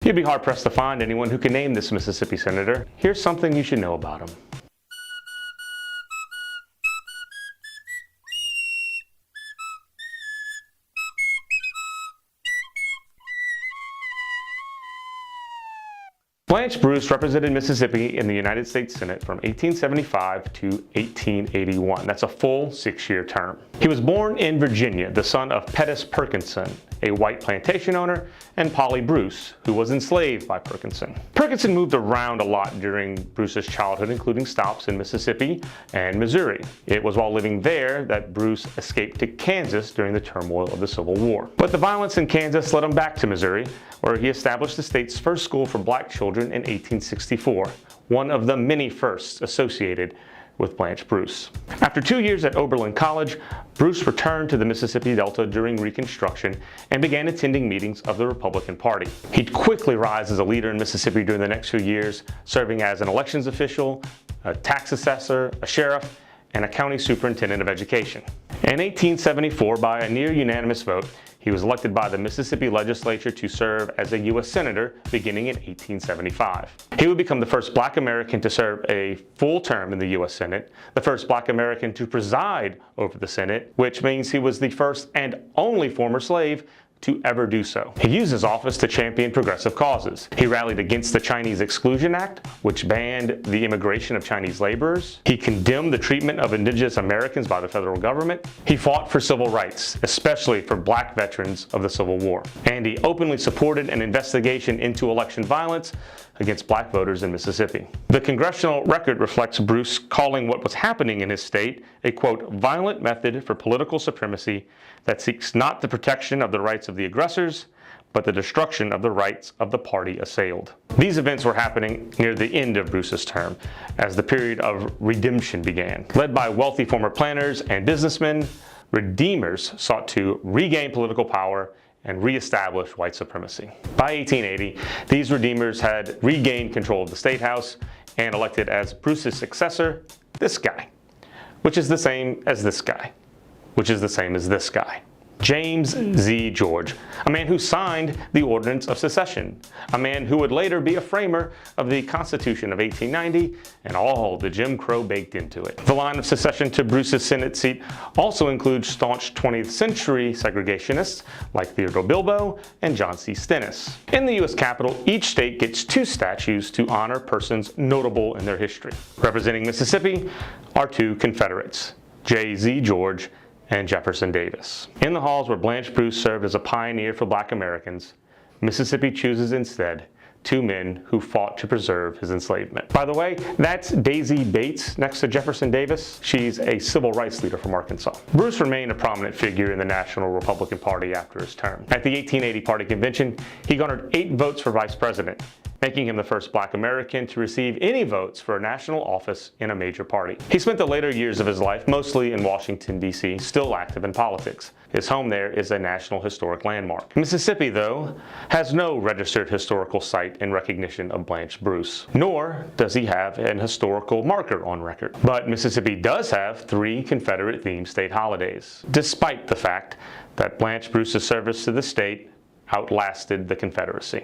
You'd be hard-pressed to find anyone who can name this Mississippi senator. Here's something you should know about him. Blanche Bruce represented Mississippi in the United States Senate from 1875 to 1881. That's a full 6-year term. He was born in Virginia, the son of Pettus Perkinson, a white plantation owner, and Polly Bruce, who was enslaved by Perkinson. Perkinson moved around a lot during Bruce's childhood, including stops in Mississippi and Missouri. It was while living there that Bruce escaped to Kansas during the turmoil of the Civil War. But the violence in Kansas led him back to Missouri, where he established the state's first school for black children in 1864, one of the many firsts associated with Blanche Bruce. After 2 years at Oberlin College, Bruce returned to the Mississippi Delta during Reconstruction and began attending meetings of the Republican Party. He'd quickly rise as a leader in Mississippi during the next few years, serving as an elections official, a tax assessor, a sheriff, and a county superintendent of education. In 1874, by a near unanimous vote, he was elected by the Mississippi legislature to serve as a U.S. Senator beginning in 1875. He would become the first black American to serve a full term in the U.S. Senate, the first black American to preside over the Senate, which means he was the first and only former slave to ever do so. He used his office to champion progressive causes. He rallied against the Chinese Exclusion Act, which banned the immigration of Chinese laborers. He condemned the treatment of indigenous Americans by the federal government. He fought for civil rights, especially for black veterans of the Civil War. And he openly supported an investigation into election violence against black voters in Mississippi. The congressional record reflects Bruce calling what was happening in his state a, quote, violent method for political supremacy that seeks not the protection of the rights of the aggressors, but the destruction of the rights of the party assailed. These events were happening near the end of Bruce's term, as the period of redemption began. Led by wealthy former planters and businessmen, redeemers sought to regain political power and reestablish white supremacy. By 1880, these redeemers had regained control of the State House and elected as Bruce's successor this guy, which is the same as this guy, which is the same as this guy. James Z. George, a man who signed the Ordinance of Secession, a man who would later be a framer of the Constitution of 1890 and all the Jim Crow baked into it. The line of succession to Bruce's Senate seat also includes staunch 20th century segregationists like Theodore Bilbo and John C. Stennis. In the U.S. Capitol, each state gets 2 statues to honor persons notable in their history. Representing Mississippi are 2 Confederates, J.Z. George and Jefferson Davis. In the halls where Blanche Bruce served as a pioneer for black Americans, Mississippi chooses instead 2 men who fought to preserve his enslavement. By the way, that's Daisy Bates next to Jefferson Davis. She's a civil rights leader from Arkansas. Bruce remained a prominent figure in the National Republican Party after his term. At the 1880 party convention, he garnered 8 votes for vice president, making him the first black American to receive any votes for a national office in a major party. He spent the later years of his life mostly in Washington, D.C., still active in politics. His home there is a National Historic Landmark. Mississippi, though, has no registered historical site in recognition of Blanche Bruce, nor does he have an historical marker on record. But Mississippi does have 3 Confederate-themed state holidays, despite the fact that Blanche Bruce's service to the state outlasted the Confederacy.